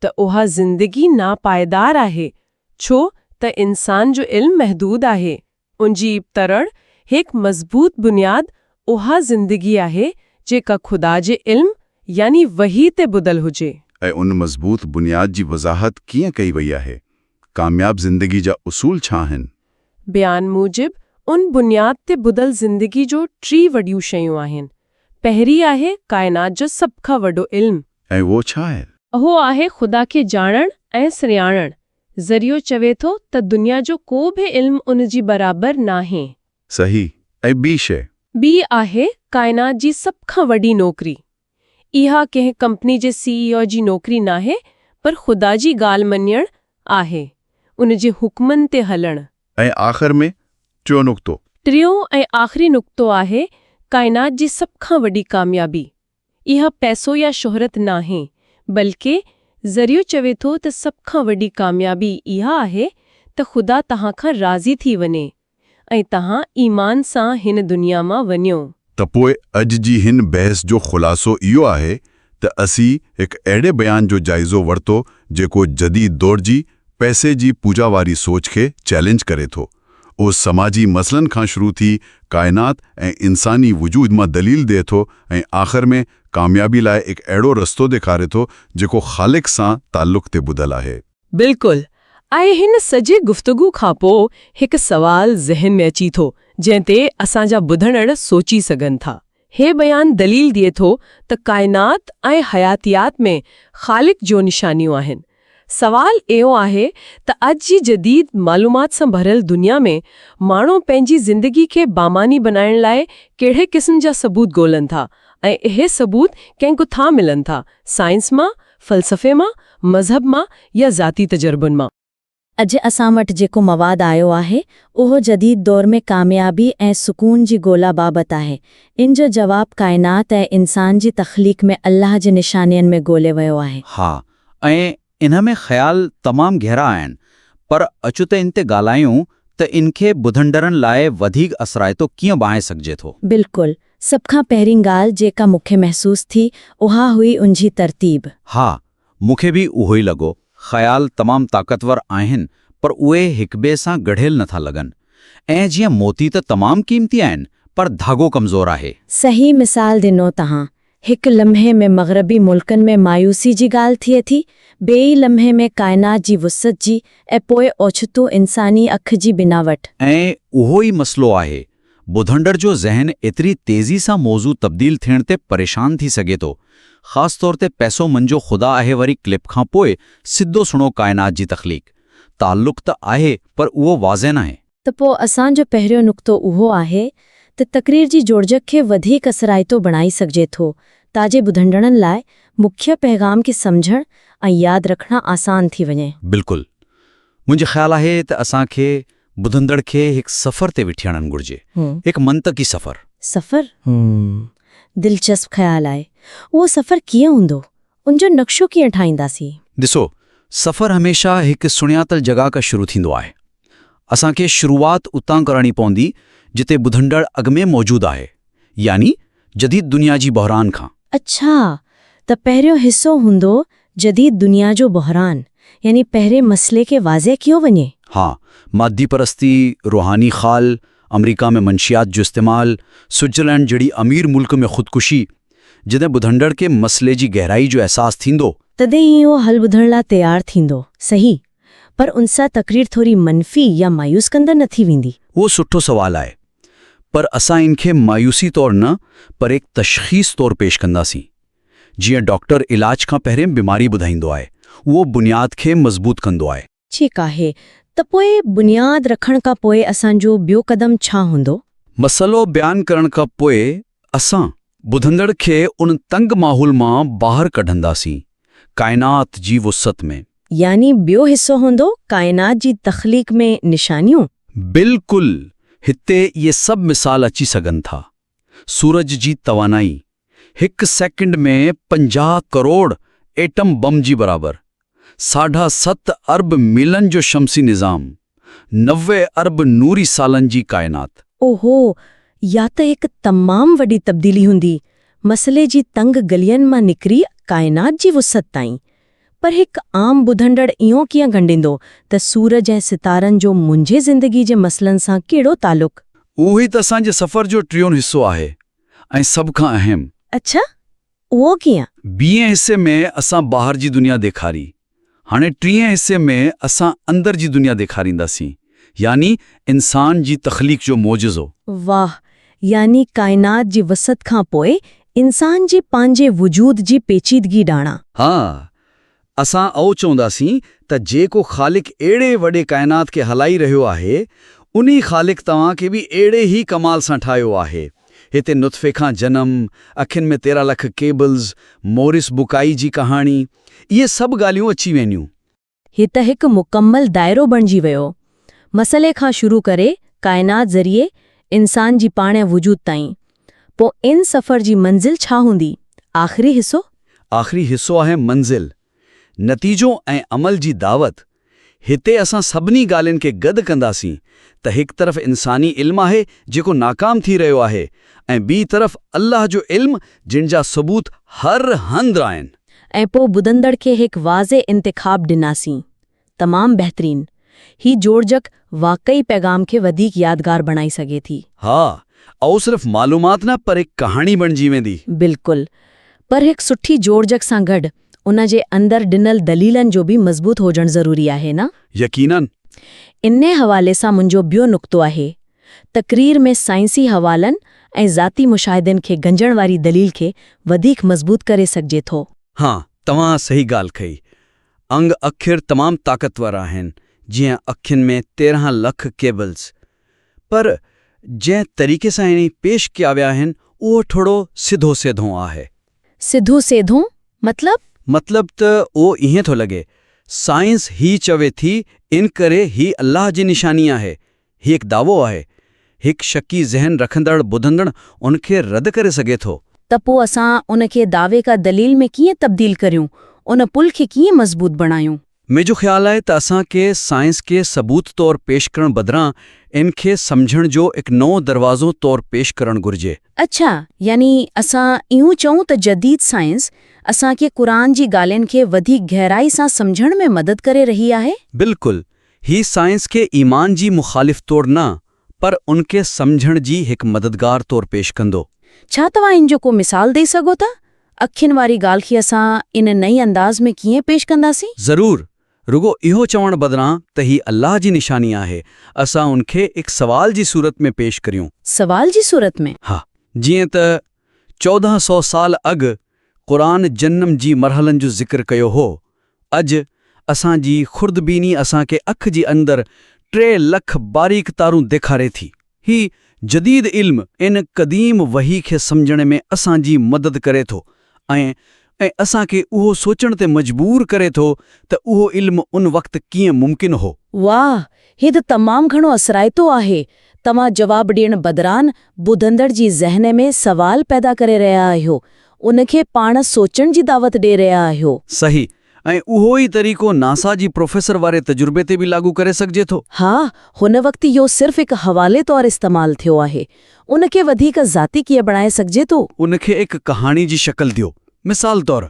त उहा ज़िंदगी नापायदार आहे, छो त इंसान जो इल्म महदूद आहे। उनजी तरण हिक मज़बूत बुनियाद उहा ज़िंदगी आहे जेका खुदा जे इल्म यानी वही ते बुधल हुजे। ऐं उन मज़बूत बुनियाद जी वज़ाहत कीअं कई वई आहे? कामयाब ज़िंदगी जा उसूल छा आहिनि? बयान मूजिब उन बुनियाद ते बुधल ज़िंदगी जो 3 वॾियूं शयूं आहिनि। पहिरीं आहे काइनात जो सभ खां वॾो इल्म। ऐं वो छा आहे? उहो आहे ख़ुदा खे ॼाणण ऐं सुञाणण। ज़रियो चवे थो त दुनिया जो को बि इल्म उन जी बराबर नाहे। सही। ऐं ॿी शइ? ॿी आहे काइनात जी सभ खां वॾी नौकरी। इहा कंहिं कंपनी जे CEO जी नौकरी नाहे, पर ख़ुदा जी ॻाल्हि मञण आहे, उन जे हुक्मनि ते हलण। ऐं आख़िर में टियों नुक़्तो? टियों ऐं आख़िरी नुक़्तो आहे काइनात जी सभ खां वॾी कामयाबी। इहा पैसो या शोहरत नाहे, बल्कि ज़रियो चवे थो त सभ खां वॾी कामयाबी इहा आहे त ख़ुदा तव्हां खां राज़ी थी वञे ऐं तव्हां ईमान सां हिन दुनिया मां वञो। त पोइ अॼु जी हिन बहस जो ख़ुलासो इहो आहे त असीं हिकु अहिड़े बयान जो जाइज़ो वरितो जेको जदीद दौर जी पैसे जी पूजा वारी सोच खे चैलेंज करे थो। उहो समाजी मसइलनि खां शुरू थी काइनात ऐं इंसानी वजूद मां दलील ॾिए थो ऐं आख़िर में कामयाबी लाइ हिकु अहिड़ो रस्तो ॾेखारे थो जेको ख़ालिक सां ताल्लुक़ ते ॿुधल आहे। बिल्कुलु। ऐं हिन सॼे गुफ़्तगू खां पोइ हिकु सवाल ज़हन में अची थो जंहिं ते असांजा ॿुधंदड़ सोची सघनि था। हे बयान दलील ॾिए थो त काइनात ऐं हयातियात में ख़ालिक जो निशानियूं आहिनि। सवाल इहो आहे त अॼु जी जदीद मालूमात सां भरियल दुनिया में माण्हू पंहिंजी ज़िंदगी खे बामानी बनाइण लाइ कहिड़े क़िस्म जा सबूत ॻोल्हनि था ऐं इहे सबूत कंहिं किथां मिलनि था? साइंस मां, फ़लसफ़े मां, मज़हब मां या ज़ाती तजुर्बनि मां? अॼु असां वटि जेको मवादु आयो आहे उहो जदीद दौर में कामयाबी ऐं सुकून जी ॻोल्हा बाबति आहे। इन जो जवाबु काइनात ऐं इंसान जी तख़लीक़ में अल्लाह जे निशानियुनि में ॻोल्हे वियो आहे। हा, ऐं इन में ख़्याल तमामु गहरा आहिनि, पर अचो त इन ते ॻाल्हायूं त इनखे ॿुधंदड़नि लाइ वधीक असराइतो कीअं बणाए सघिजे थो। बिल्कुलु। सभ खां पहिरीं ॻाल्हि जेका मूंखे महसूस थी उहा हुई उनजी तरतीब। हा, मूंखे बि उहो ई लॻो। ख़्याल तमामु ताक़तवर आहिनि, पर उहे हिक ॿिए सां गढ़ियल नथा लॻनि। ऐं जीअं मोती त तमामु क़ीमती आहिनि, पर धागो कमज़ोर आहे। सही मिसाल ॾिनो तव्हां। हिकु लम्हे में मग़रबी मुल्कनि में मायूसी जी ॻाल्हि थिए थी, ॿिए लम्हे में काइनात जी वुसअत जी, ऐं पोइ ओचितो इंसानी अखि जी बिनावट। ऐं उहो ई मसइलो आहे। ॿुधंदड़ जो ज़हन एतिरी तेज़ी सां मौज़ू तब्दील थियण ते परेशान थी सघे थो। ख़ासि तौर ते पैसो मुंहिंजो ख़ुदा आहे वारी क्लिप खां पोइ सिधो सुणो काइनात जी तख़लीक़। ताल्लुक़ त आहे, पर उहो वाज़े नाहे। त पोइ असांजो पहिरियों नुक़्तो उहो आहे त तक़रीर जी जोड़जक खे वधीक असराइतो बणाई सघिजे थो ताजे ॿुधंदड़नि लाइ मुख्य पैगाम खे सम्झण ऐं यादि रखणु आसान थी वञे। बिल्कुलु। मुंहिंजो ख़्यालु आहे त असांखे ॿुधंदड़ खे हिकु सफ़र ते विठी वञणु घुरिजे, हिकु मंतकी सफ़र। सफ़र? दिलचस्प ख़्यालु आहे। उहो सफ़र कीअं हूंदो? उनजो नक्शो कीअं ठाहींदासीं? ॾिसो, सफ़र हमेशा हिकु सुञातल जॻह खां शुरू थींदो आहे। असांखे शुरूआत उतां करणी पवंदी जिते ॿुधंदड़ अॻु में मौजूदु आहे, यानी जदीद दुनिया जी बहरान खां। अच्छा, त पहिरियों हिस्सो हूंदो जदीद दुनिया जो बहरान, यानी पहिरें मसइले खे वाज़े कयो वञे। हा, मादी परस्ती, रूहानी ख़ाल, अमरीका में मंशियात जो इस्तेमाल, स्विट्ज़रलैंड जहिड़ी अमीर मुल्क में ख़ुदकुशी। जॾहिं ॿुधंदड़ खे मसइले जी गहराई जो अहसासु थींदो, तॾहिं ई उहो हल ॿुधण लाइ तयारु थींदो। सही, पर उनसां तक़रीर थोरी मनफ़ी या मायूस कंदड़ न थी वेंदी? उहो सुठो सवाल आहे, पर असां इनखे मायूसी तौरु न, पर एक तशख़ीस तौरु पेश कंदासीं। जीअं डॉक्टर इलाज खां पहिरें बीमारी ॿुधाईंदो आहे, उहो बुनियाद खे मज़बूत कंदो आहे। ठीकु आहे, त पोइ बुनियाद रखण खां पोइ असांजो ॿियो क़दम छा हूंदो? मसइलो बयानु करण खां पोइ असां ॿुधंदड़ खे उन तंग माहौल मां ॿाहिरि कढंदासीं, काइनात जी वुसअत में। यानी ॿियो हिस्सो हूंदो काइनात जी तख़लीक़ में निशानियूं। बिल्कुलु। हिते इहे सभु मिसाल अची सघनि था। सूरज जी तवानाई, 1 सेकंड में 50 करोड़ एटम बम जी बराबर, 7.5 अरब मीलन जो शमसी निज़ाम, 90 अरब नूरी सालनि जी काइनात। ओहो, या त हिकु तमामु वॾी तब्दीली हूंदी, मसइले जी तंग गलियनि मां निकिरी काइनात जी वुसअत ताईं। पर हिकु आम ॿुधंदड़ इहो कीअं ॻंढींदो त सूरज ऐं सितारनि जो मुंहिंजे ज़िंदगी जे मसइलनि सां कहिड़ो तालुक़ु? उहो ई त असांजे सफ़र जो टियों हिसो आहे ऐं सभ खां अहम। अच्छा, उहो कीअं? ॿिएं हिसे में असां ॿाहिरि जी दुनिया ॾेखारी, हाणे टीं हिसे में असां अंदर जी दुनिया ॾेखारींदासीं, यानी इंसान जी तख़लीक़ जो मोजिज़ो। वाह, यानी काइनात जी वसत खां पोइ इंसान जी पंहिंजे वजूद जी पेचीदगी ॾाणा। हा, असां चवंदासीं त जेको ख़ालिक अहिड़े वॾे काइनात खे हलाई रहियो आहे, उन्ही ख़ालिक तव्हां खे बि अहिड़े ई कमाल सां ठाहियो आहे। हिते नुतफ़े खां जनम, अखियुनि में 13 लख केबल्स, मोरिस बुकाई जी कहाणी, इहे सभु ॻाल्हियूं अची वेंदियूं। ही त हिकु मुकमल दाइरो बणिजी वियो, मसइले खां शुरू करे काइनात ज़रिए इंसान जी पाणे वजूद ताईं। पोइ इन सफ़र जी मंज़िल छा हूंदी? आख़िरी हिसो? आख़िरी हिसो आहे मंज़िल, नतीजो ऐं अमल जी दावत। हिते असां सभिनी ॻाल्हियुनि खे गॾु कंदासीं त हिकु तरफ़ इंसानी इल्मु आहे जेको नाकाम थी रहियो आहे, ऐं ॿी तरफ़ अल्लाह जो इल्मु जिन जा सबूत हर हंधि आहिनि। ऐं पोइ ॿुधंदड़ खे हिकु वाज़े इंतिख़ाब ॾिनासीं। तमामु बहितरीन। ही जोड़जक वाक़ई पैगाम खे वधीक यादगार बणाई सघे थी। हा, ऐं सिर्फ़ मालूमात न, पर हिकु कहाणी बणिजी वेंदी। बिल्कुलु, पर हिकु सुठी जोड़जक सां गॾु उन जे अंदरि ॾिनल दलीलनि जो बि मज़बूत हुजणु ज़रूरी आहे न? यकीनन। इन हवाले सां मुंहिंजो ॿियो नुक़्तो आहे, तक़रीर में साइंसी हवालनि ऐं ज़ाती मुशाहिदनि खे गंजण वारी दलील खे वधीक मज़बूत करे सघिजे थो। हा, तव्हां सही ॻाल्हि कई। अंग अखिर तमामु ताक़तवर आहिनि, जीअं अखियुनि में 13 लख केबल्स, पर जंहिं तरीक़े सां इन्ही पेश कया विया आहिनि उहो थोरो सिधो सेधो आहे। सिधो सेधो मतलब त उहो ईअं थो लॻे, साइंस ही चवे थी इन करे ही अल्लाह जी निशानी आहे। ही हिकु दावो आहे, हिकु शकी ज़हन रखंदड़ ॿुधंदड़ उनखे रद्द करे सघे थो। त पोइ असां उन खे दावे का दलील में कीअं तब्दील करियूं, उन पुल खे कीअं मज़बूत बणायूं? मुंहिंजो ख़्यालु आहे त असांखे साइंस खे सबूत तौरु पेश करण बदिरां इन खे सम्झण जो हिकु नओं दरवाज़ो तौरु पेश करणु घुरिजे। अच्छा, यानी असां इहो चऊं त जदीद साइंस असांखे क़ुरान जी ॻाल्हियुनि खे वधीक गहराई सां सम्झण में मदद करे रही आहे? बिल्कुलु, ही साइंस खे ईमान जी मुख़ालिफ़ तौरु न, पर उनखे सम्झण जी हिकु मददगार तौरु पेश कंदो। छा तव्हां इन जो को मिसाल ॾेई सघो था? अखियुनि वारी ॻाल्हि खे असां इन नई अंदाज़ में कीअं पेश कंदासीं? ज़रूरु, रुगो इहो चवण बदिरां त ही अल्लाह जी निशानी आहे, असां उनखे हिकु सवाल जी सूरत में पेश करियूं। सवाल जी सूरत में? हा, जीअं त 1400 साल अॻु क़ुरान जन्नम जी मरहलनि जो ज़िक्र कयो हो। अॼु असांजी खुर्दबीनी असांखे अख जे अंदरि 3 लख बारीक तारूं ॾेखारे थी। ही जदीद इल्म इन क़दीम वही खे सम्झण में असांजी मदद करे थो ऐं असांखे उहो सोचण ते मजबूर करे थो त उहो इल्मु उन वक़्तु कीअं मुमकिन हो। वाह, ही त तमामु घणो असराइतो आहे। तव्हां जवाब ॾियण बदिरान ॿुधंदड़ जी ज़हन में सवाल पैदा करे रहिया आहियो, उनखे पाण सोचण जी दावत ॾे रहिया आहियो। सही, ऐं उहो ई तरीक़ो नासा जी प्रोफेसर वारे तजुर्बे ते बि लागू करे सघिजे थो। हा, हुन वक़्तु इहो सिर्फ़ हिकु हवाले तौरु इस्तेमालु थियो आहे। उनखे वधीक ज़ाती कीअं बणाए सघिजे थो? उनखे हिकु कहाणी जी शक्ल ॾियो। मिसाल तौरु,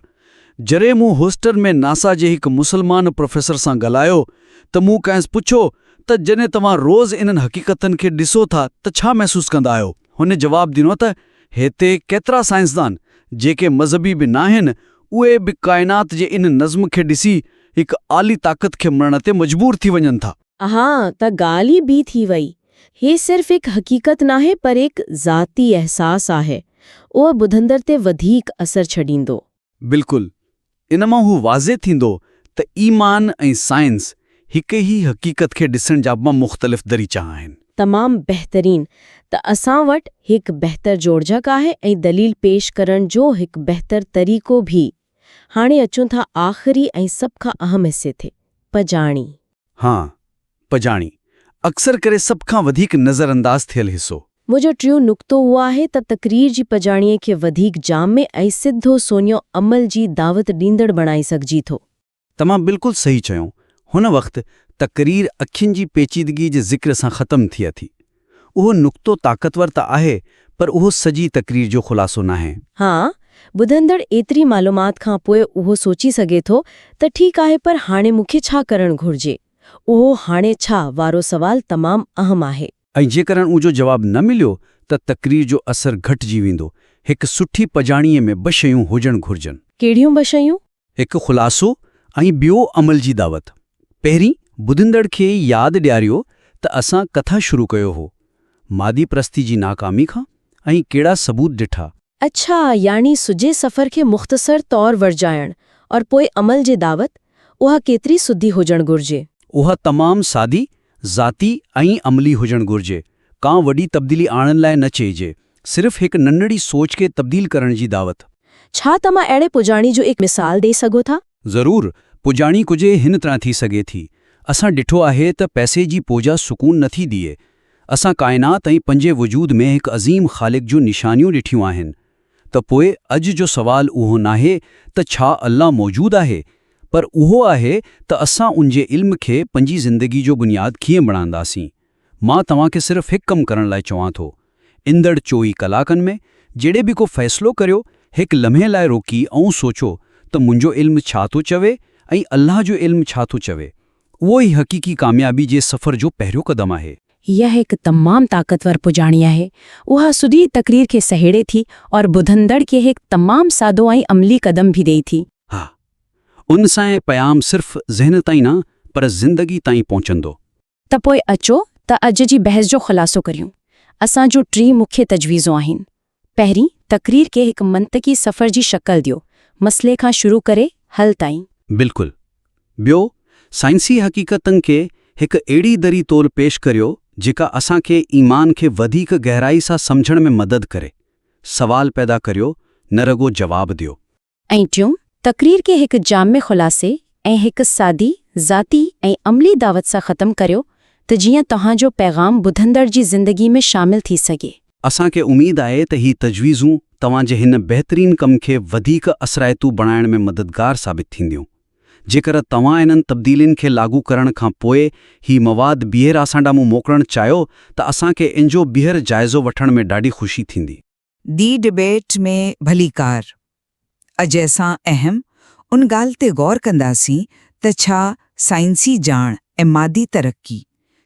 जॾहिं मूं होस्टन में नासा जे हिकु मुसलमान प्रोफेसर सां ॻाल्हायो त मूं कंहिंसि पुछो त जॾहिं तव्हां रोज़ इन्हनि हक़ीक़तनि खे ॾिसो था त छा महसूस कंदा आहियो? हुन जवाबु ॾिनो त हिते केतिरा साइंसदान जेके मज़हबी बि नाहिनि, उहे बि काइनात जे इन नज़्म खे ॾिसी हिकु आली ताक़त खे मञण ते मजबूर थी वञनि था। हा, त ॻाल्हि ई ॿी थी वई। हे सिर्फ़ हिकु हक़ीक़त नाहे, पर हिकु ज़ाती अहसास आहे। उहो ॿुधंदड़ ते वधीक असर छॾींदो। बिल्कुलु, इन मां हू वाज़े थींदो त ईमान ऐं साइंस हिकु ई हक़ीक़त खे ॾिसण जा मुख़्तलिफ़ दरीचा आहिनि। तमामु बहितरीन। त असां वटि हिकु बहितर जोड़जक आहे ऐं दलील पेश करण जो हिकु बहितर तरीक़ो बि। हाणे अचूं था आख़िरी ऐं सभ खां अहम हिसे ते, पजाणी। हा, पजाणी अक्सर करे सभ खां वधीक नज़रअंदाज़ थियल हिसो। मुंहिंजो टियों नुक़्तो उहो आहे त तक़रीर जी पजाणीअ खे वधीक जामे ऐं सिधो सोनियो अमल जी दावत ॾींदड़ बणाई सघिजी थो। तमां बिल्कुलु सही चयो। हुन वक़्तु तक़रीर अखियुनि जी पेचीदगी जे ज़िक्र सां ख़तमु थिए थी। उहो नुक़्तो ताक़तवर त आहे, पर उहो सॼी तक़रीर जो ख़ुलासो नाहे। हा, ॿुधंदड़ एतिरी मालूमात खां पोइ उहो सोची सघे थो त ठीकु आहे, पर हाणे मूंखे छा करणु घुर्जे। उहो हाणे छा वारो सवाल तमामु अहम आहे। ऐं जेकॾहिं उहो जवाबु न मिलियो त तक़रीर जो असरु घटिजी वेंदो। हिकु सुठी पजाणीअ में 2 शयूं हुजणु घुर्जनि। कहिड़ियूं 2 शयूं? हिकु ख़ुलासो ऐं ॿियो अमल जी दावत। पहिरीं ॿुधंदड़ खे यादि ॾियारियो त असां कथा शुरू कयो हो, मादी प्रस्ती जी नाकामी खां, ऐं कहिड़ा सबूत ॾिठा। अच्छा, यानी सुजे सफ़र खे मुख़्तसर तौर वरजाइण और पोइ अमल जी दावत, उहा केतिरी सुधी हुजणु घुर्जे? उहा तमामु सादी, ज़ाती ऐं अमली हुजणु घुर्जे। का वॾी तब्दीली आणण लाइ न चइजे, सिर्फ़ हिकु नंढड़ी सोच खे तब्दील करण जी दावत। छा तव्हां अहिड़े पुॼाणी जो हिकु मिसाल ॾेई सघो था? ज़रूरु, पुॼाणी कुझु हिन तरह थी सघे थी। असां ॾिठो आहे त पैसे जी पोजा सुकून नथी ॾिए। असां काइनात ऐं पंहिंजे वजूद में हिकु अज़ीम ख़ालिक जूं निशानियूं ॾिठियूं आहिनि। त पोइ अॼु जो सुवाल उहो नाहे त छा अल्लाह मौजूदु आहे, पर उहो आहे त असां उनजे इल्म खे पंहिंजी ज़िंदगी जो बुनियादु कीअं बणाईंदासीं। मां तव्हांखे सिर्फ़ हिकु कमु करण लाइ चवां थो। ईंदड़ 24 कलाकनि में जहिड़े बि को फ़ैसिलो करियो, हिकु लम्हे लाइ रोकी ऐं सोचो त मुंहिंजो इल्म छा थो चवे ऐं अल्लाह जो इल्म छा थो चवे। उहो ई हक़ीक़ी कामयाबी जे सफ़र जो पहिरियों क़दम आहे। यह हिकु तमामु ताक़तवर पुॼाणी आहे। उहा सुधी तक़रीर खे सहेड़े थी और ॿुधंदड़ खे हिकु तमामु सादो ऐं अमली क़दम बि ॾेई थी। हा, उन सां पैगाम सिर्फ़ ज़हन ताईं न, पर ज़िंदगी ताईं पहुचंदो। त पोइ अचो त अॼु जी बहस जो ख़ुलासो करियूं। असां जूं 3 मुख्य तजवीज़ूं आहिनि। पहिरीं, तक़रीर खे हिकु मंतकी सफ़र जी शक्ल ॾियो, मसइले खां शुरू करे हल ताईं। बिल्कुलु। ॿियो, साइंसी हक़ीक़तनि खे हिकु अहिड़ी दरी तौरु पेश करियो जेका असांखे ईमान खे वधीक गहराई सां समुझण में मदद करे। सवाल पैदा करियो, न रुॻो जवाब ॾियो। ऐं टियों, तक़रीर खे हिकु जामे ख़ुलासे ऐं हिकु सादी, ज़ाती ऐं अमली दावत सां ख़तमु करियो त जीअं तव्हांजो पैगाम ॿुधंदड़ जी ज़िंदगी में शामिल थी सघे। असांखे उमेद आहे त ही तजवीज़ूं तव्हांजे हिन बहितरीन कम खे वधीक असराइतू बणाइण में मददगार साबित थींदियूं। जेकर तव्हां इन्हनि तब्दीलियुनि खे लागू करण खां पोइ ही मवाद ॿीहर असां ॾांहुं मोकिलणु चाहियो त असांखे इंजो ॿीहर जाइज़ो वठण में ॾाढी ख़ुशी थींदी। दी डिबेट में भलीकार। अॼु असां अहम उन ॻाल्हि ते गौर कंदासीं त छा साइंसी ॼाण ऐं मादी तरक़ी,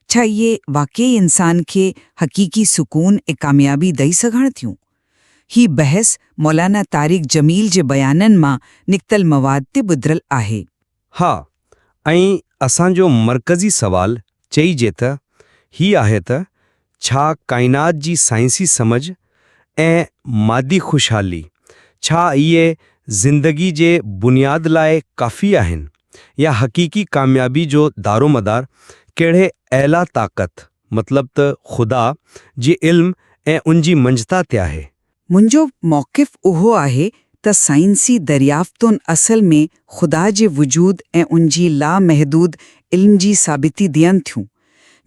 छा इहे वाक़ई इंसान खे हक़ीक़ी सुकून ऐं कामयाबी ॾेई सघनि थियूं? ही बहस मौलाना तारिक जमील जे बयाननि मां निकितल मवाद ते ॿुधरल आहे। हा, ऐं असांजो मरकज़ी सवाल चइजे त ही आहे त छा काइनात जी साइंसी समझ ऐं मादी खुशहाली, छा इहे ज़िंदगी जे बुनियाद लाइ काफ़ी आहिनि, या हक़ीक़ी कामयाबी जो दारोमदार कहिड़े अहला ताक़त मतलब त ख़ुदा जी इल्म ऐं उनजी मंझता ते आहे? मुंहिंजो मौक़िफ़ उहो आहे त साइंसी दरियाफ़्तुनि असल में ख़ुदा जे वजूद ऐं उनजी लामहदूद इल्म जी साबिती ॾियनि थियूं।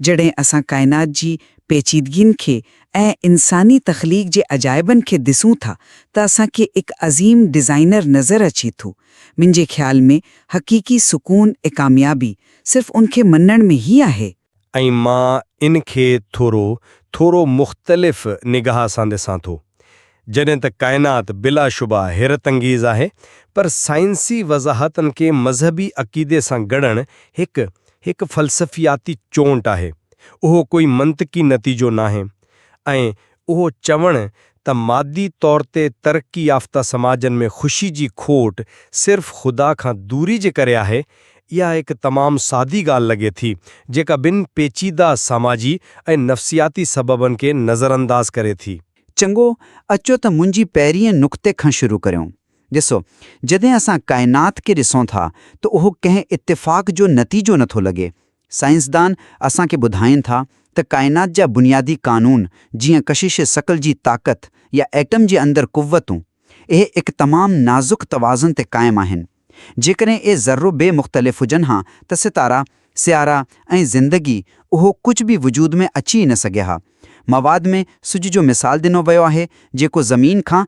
जॾहिं असां काइनात जी पेचीदगियुनि खे ऐं इंसानी तख़लीक़ जे अजाइबनि खे ॾिसूं था त असांखे हिकु अज़ीम डिज़ाइनर नज़र अचे थो। मुंहिंजे ख़्याल में हक़ीक़ी सुकून ऐं कामयाबी सिर्फ़ उनखे मञण में ई आहे। ऐं मां इन खे थोरो मुख़्तलिफ़ निगाह सां ॾिसां थो। जॾहिं त काइनात बिलाशुबा हैरत अंगेज़ आहे, पर साइंसी वज़ाहतनि खे मज़हबी अक़ीदे सां गढ़णु हिकु फ़लसफ़ियाती चोंट आहे। उहो कोई मंतिकी नतीजो नाहे, ऐं उहो चवणु त मादी तौर ते तरक़ी याफ़्ता समाजनि में ख़ुशी जी खोट सिर्फ़ ख़ुदा खां दूरी जे करे आहे, इहा हिकु तमामु सादी ॻाल्हि लॻे थी जेका ॿिनि पेचीदा समाजी ऐं नफ़्सियाती सबबनि खे नज़रअंदाज़ करे थी। चङो, अचो त मुंहिंजी पहिरीं नुक़्ते खां शुरू करियूं। ॾिसो, जॾहिं असां काइनात खे ॾिसूं था त उहो कंहिं इत्तेफ़ाक़ जो नतीजो नथो लॻे। साइंसदान असांखे ॿुधाइनि था त काइनात जा बुनियादी क़ानून जीअं कशिश शकल जी ताक़त या एटम जे अंदरि क़ुव्वतूं, इहे हिकु तमामु नाज़ुक तवाज़ुन ते क़ाइमु आहिनि। जेकॾहिं इहे ज़र्रो बे मुख़्तलिफ़ हुजनि हा त सितारा, सियारा ऐं ज़िंदगी उहो कुझु बि वजूद में अची न सघे हा। मवाद में सिज जो मिसाल ॾिनो वियो आहे जेको ज़मीन खां